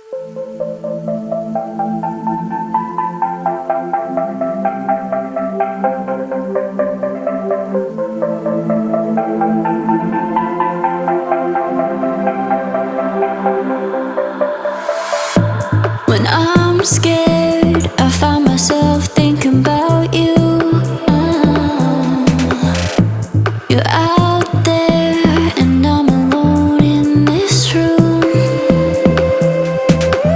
When I'm scared, I find myself thinking about you. You're out there and I'm alone in this room.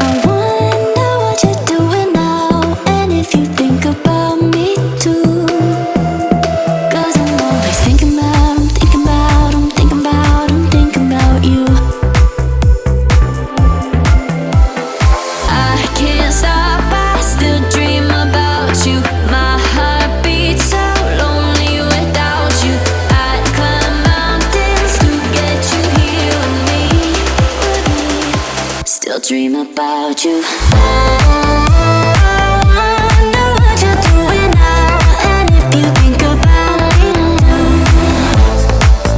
I wonder what you're doing now, and if you think about me too. 'Cause I'm always thinking about, I'm thinking about, I'm thinking about, I'm thinking about you. I can't stop, I still dream about you. My heart beats so lonely without you. I'd climb mountains to get you here with me. Still dream about you. I wonder what you're doing now, and if you think about me too.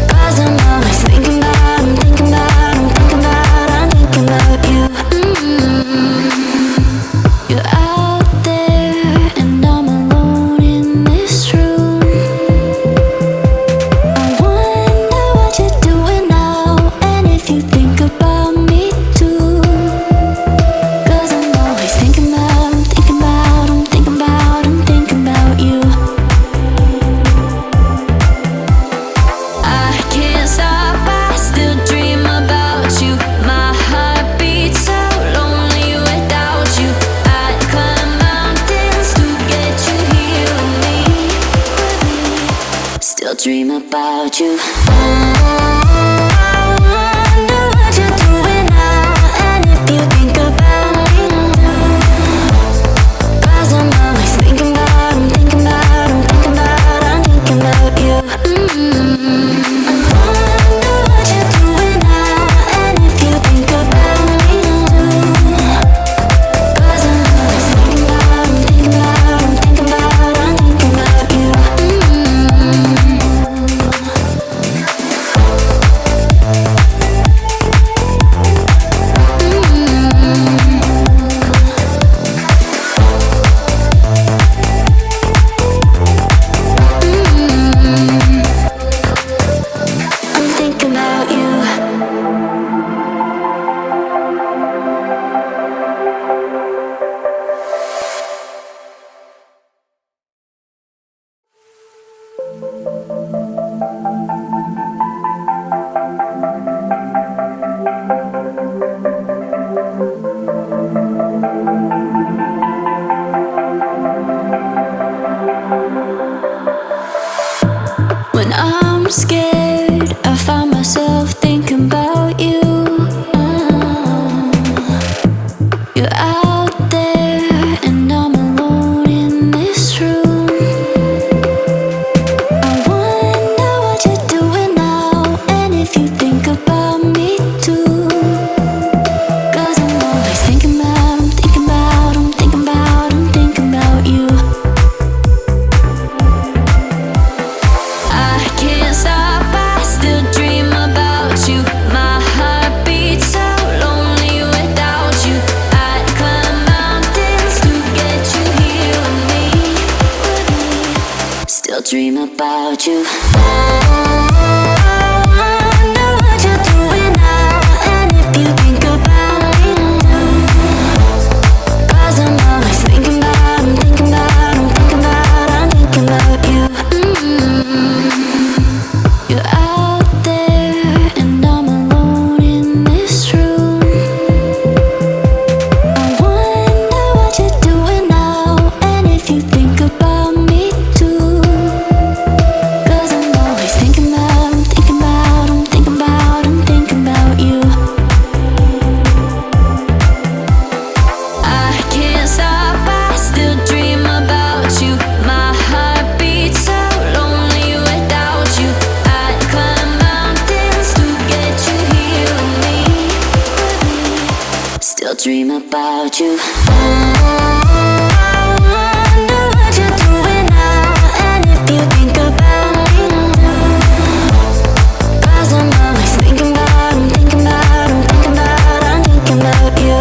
'Cause I'm always thinking about, I'm thinking about, I'm thinking about, I'm thinking about you. You're out there and I'm alone in this room. I wonder what you're doing now, and if you think about me too. 'Cause I'm always thinking about, I'm thinking about, I'm thinking about, I'm thinking about you. I can't stop, I still dream about you. My heart beats so lonely without you. I'd climb mountains to get you here with me. Still dream about you. I wonder what you're doing now, and if you think about me too. 'Cause I'm always thinking about, I'm thinking about, I'm thinking about, I'm thinking about you. I wonder what you're doing now, and if you think about me too. 'Cause I'm always thinking about, I'm thinking about, I'm thinking about, I'm thinking about you. I'm thinking about you. When I'm scared, I find myself thinking about you. You're out there and I'm alone in this room. I wonder what you're doing now, and if you think about me too. 'Cause I'm always thinking about, I'm thinking about, I'm thinking about, I'm thinking about you. I can't stop, I still dream about you. My heart beats so lonely without you. I'd climb mountains to get you here with me. Still dream about you. I wonder what you're doing now, and if you think about me too. 'Cause I'm always thinking about, I'm thinking about, I'm thinking about, I'm thinking about you. You're out there and I'm alone in this room. I wonder what you're doing now, and if you think about me too. 'Cause I'm always thinking about, I'm thinking about, I'm thinking about, I'm thinking about you. I can't stop, I still dream about you. My heart beats so lonely without you. I'd climb mountains to get you here with me. Still dream about you. I wonder what you're doing now, and if you think about me too. 'Cause I'm always thinking about, I'm thinking about, I'm thinking about, I'm thinking about you.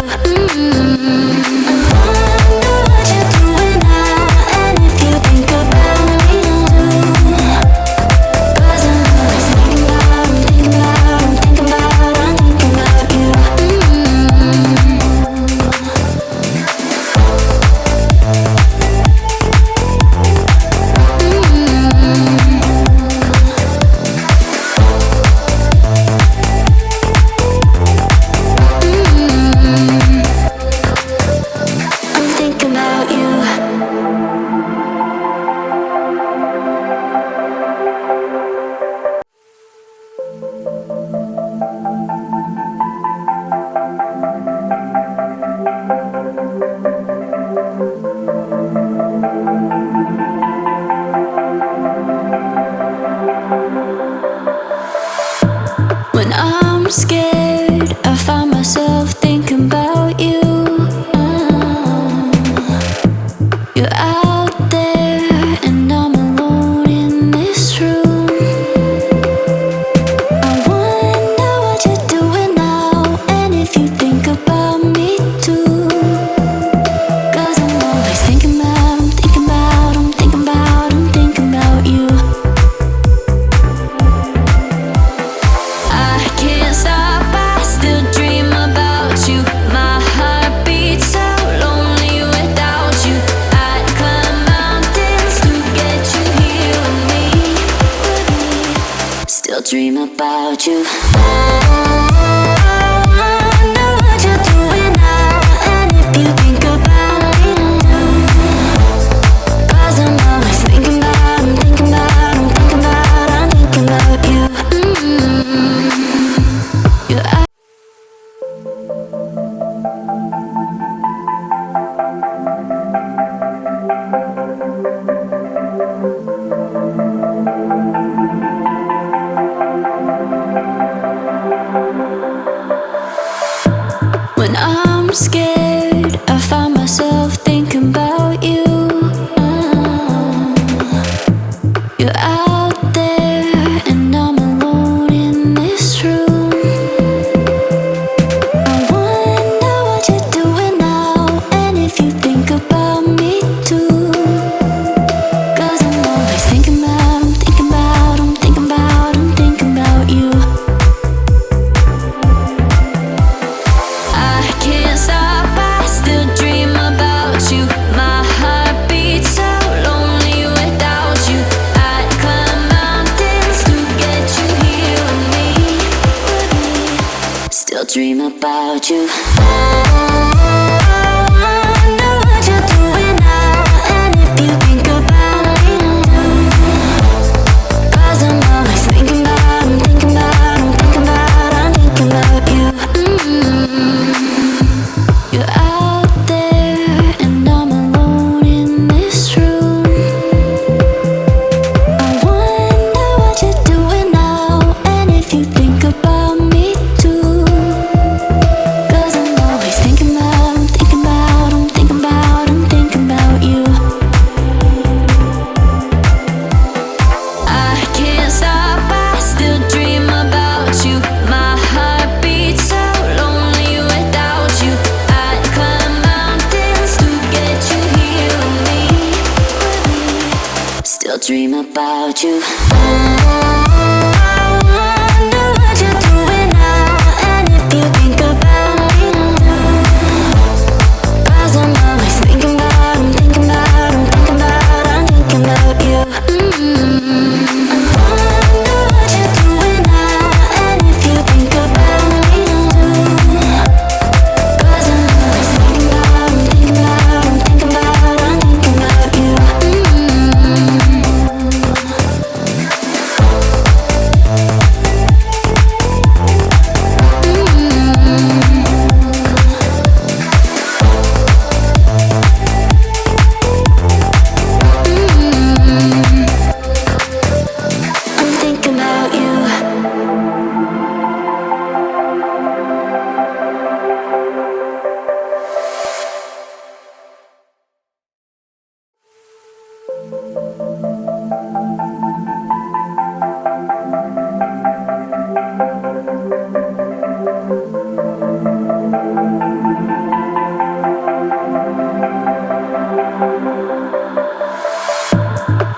about you. I wonder what you're doing now, and if you think about me too. 'Cause I'm always thinking about, I'm thinking about, I'm thinking about, I'm thinking about you. Your eyes. When I'm scared, I find myself thinking about you. You're out there, and I'm alone in this room. I wonder what you're doing now, and if you think about me too. 'Cause I'm always thinking about, I'm thinking about, I'm thinking about, I'm thinking about you. I can't stop, I still dream about you. My heart beats so lonely without you. I'd climb mountains to get you here with me. Still dream about you. I wonder what you're doing now, and if you think about me too. 'Cause I'm always thinking about, I'm thinking about, I'm thinking about, I'm thinking about you. You're out there, and I'm alone in this room. I wonder what you're doing now, and if you think about me too. 'Cause I'm always thinking about, I'm thinking about, I'm thinking about, I'm thinking about you. I can't stop, I still dream about you. My heart beats so lonely without you. I'd climb mountains to get you here with me. Still dream about you. I wonder what you're doing now, and if you think about me too. 'Cause I'm always thinking about, I'm thinking about, I'm thinking about, I'm thinking about you. I wonder what you're doing now, and if you think about me too. 'Cause I'm always thinking about, I'm thinking about, I'm thinking about, I'm thinking about you. I'm thinking about you.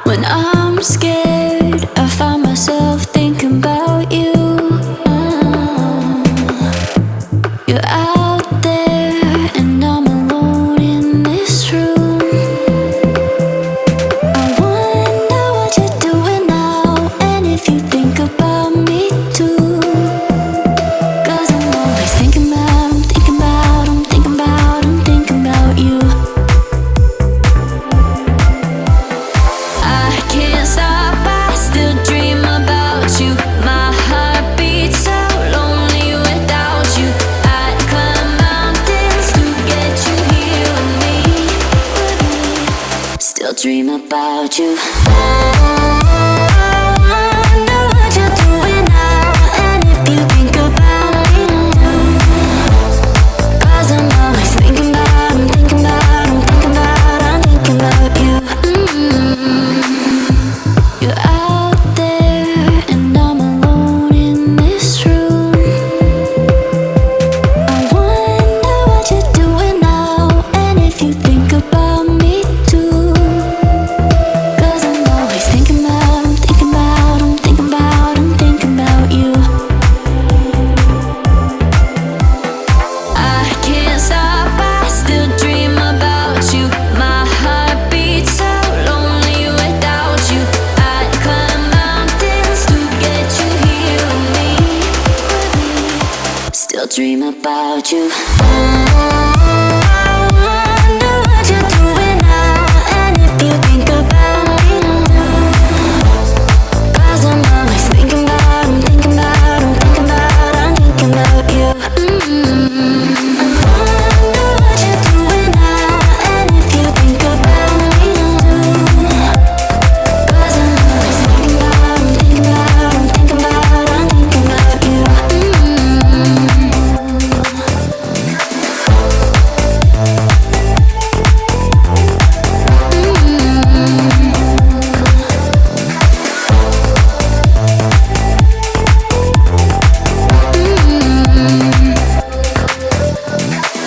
When I'm scared, I find myself thinking about you. You're out there, and I'm alone in this room. I wonder what you're doing now, and if you think about me too. 'Cause I'm always thinking about, I'm thinking about, I'm thinking about, I'm thinking about you. I can't stop, I still dream about you. My heart beats so lonely without you. I'd climb mountains to get you here with me. Still dream about you. I wonder what you're doing now, and if you think about me too. 'Cause I'm always thinking about, I'm thinking about, I'm thinking about, I'm thinking about you. You're out there, and I'm alone in this room. I wonder what you're doing now, and if you think about me too. 'Cause I'm always thinking dream about you. I wonder what you're doing now, and if you think about me too. 'Cause I'm always thinking about, I'm thinking about, I'm thinking about, I'm thinking about you. I wonder what you're doing now, and if you think about me too. 'Cause I'm always thinking about, I'm thinking about, I'm thinking about, I'm thinking about you.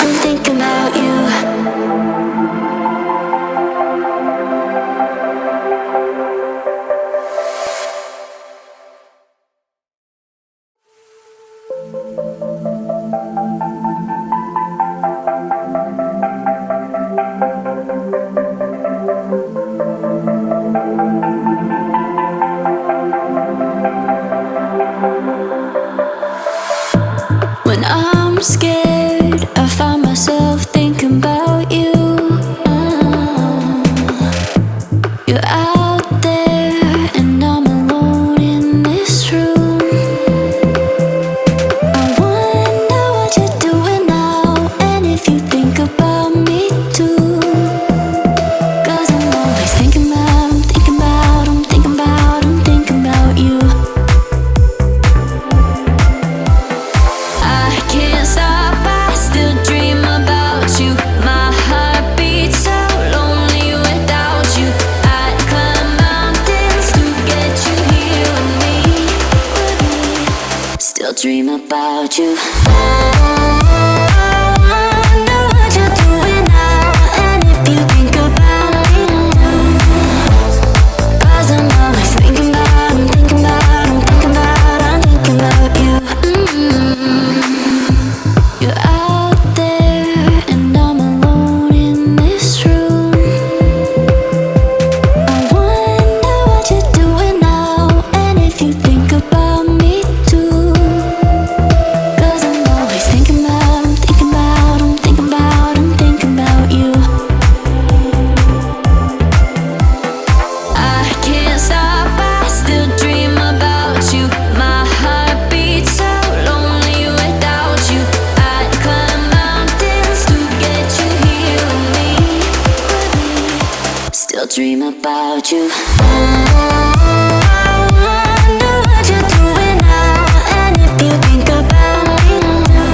I'm thinking about you. When I'm scared, I find myself thinking about you. You're out there, and I'm alone in this room. I wonder what you're doing now, and if you think about me too. 'Cause I'm always thinking about, I'm thinking about, I'm thinking about, I'm thinking about you. I can't stop, I still dream about you. My heart beats so lonely without you. I'd climb mountains to get you here with me. Still dream about you. I wonder what you're doing now, and if you think about me too. 'Cause I'm always thinking about, I'm thinking about, I'm thinking about, I'm thinking about you. You're out there, and I'm alone in this room. I wonder what you're doing now, and if you think about me too. 'Cause I'm always thinking about, I'm thinking about, I'm thinking about, I'm thinking about you. I can't stop, I still dream about you. My heart beats so lonely without you. I'd climb mountains to get you here with me. Still dream about you. I wonder what you're doing now, and if you think about me too.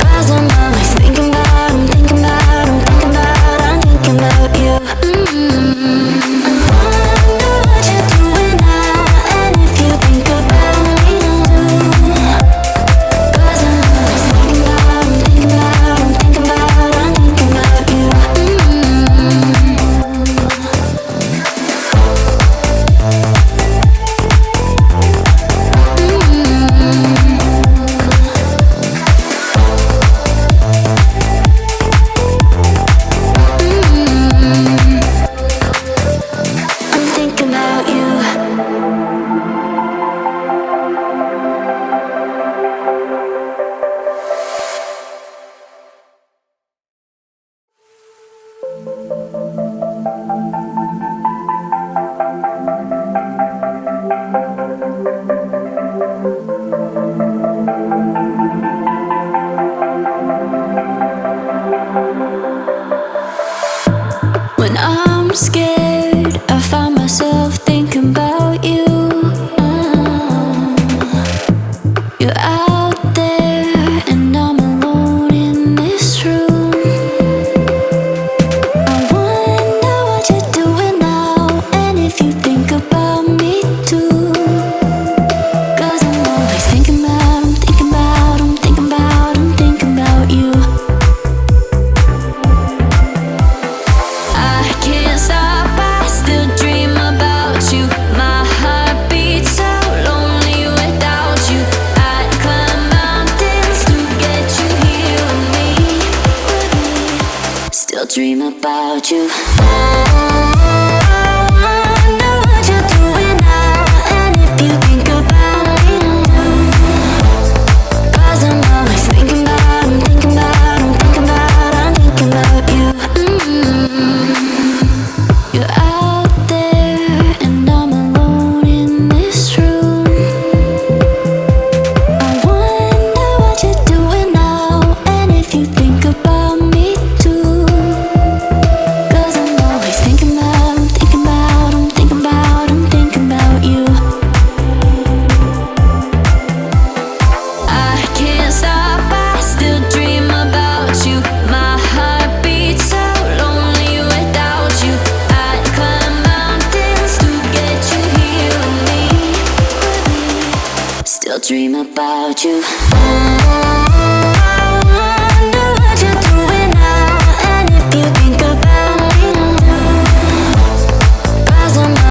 'Cause I'm always thinking about, I'm thinking about, I'm thinking about, I'm thinking about you. I wonder what you're doing now, and if you think about me too. 'Cause I'm always thinking about, I'm thinking about, I'm thinking about, I'm thinking about you. I'm thinking about you. When I'm scared, I find myself thinking about you. You're out there, and I'm alone in this room. I wonder what you're doing now, and if you think about me too. 'Cause I'm always thinking about, I'm thinking about, I'm thinking about, I'm thinking about you. I can't stop, I still dream about you. My heart beats so lonely without you. I'd climb mountains to get you here with me. Still dream about you. I wonder what you're doing now, and if you think about me too. 'Cause I'm dream about you.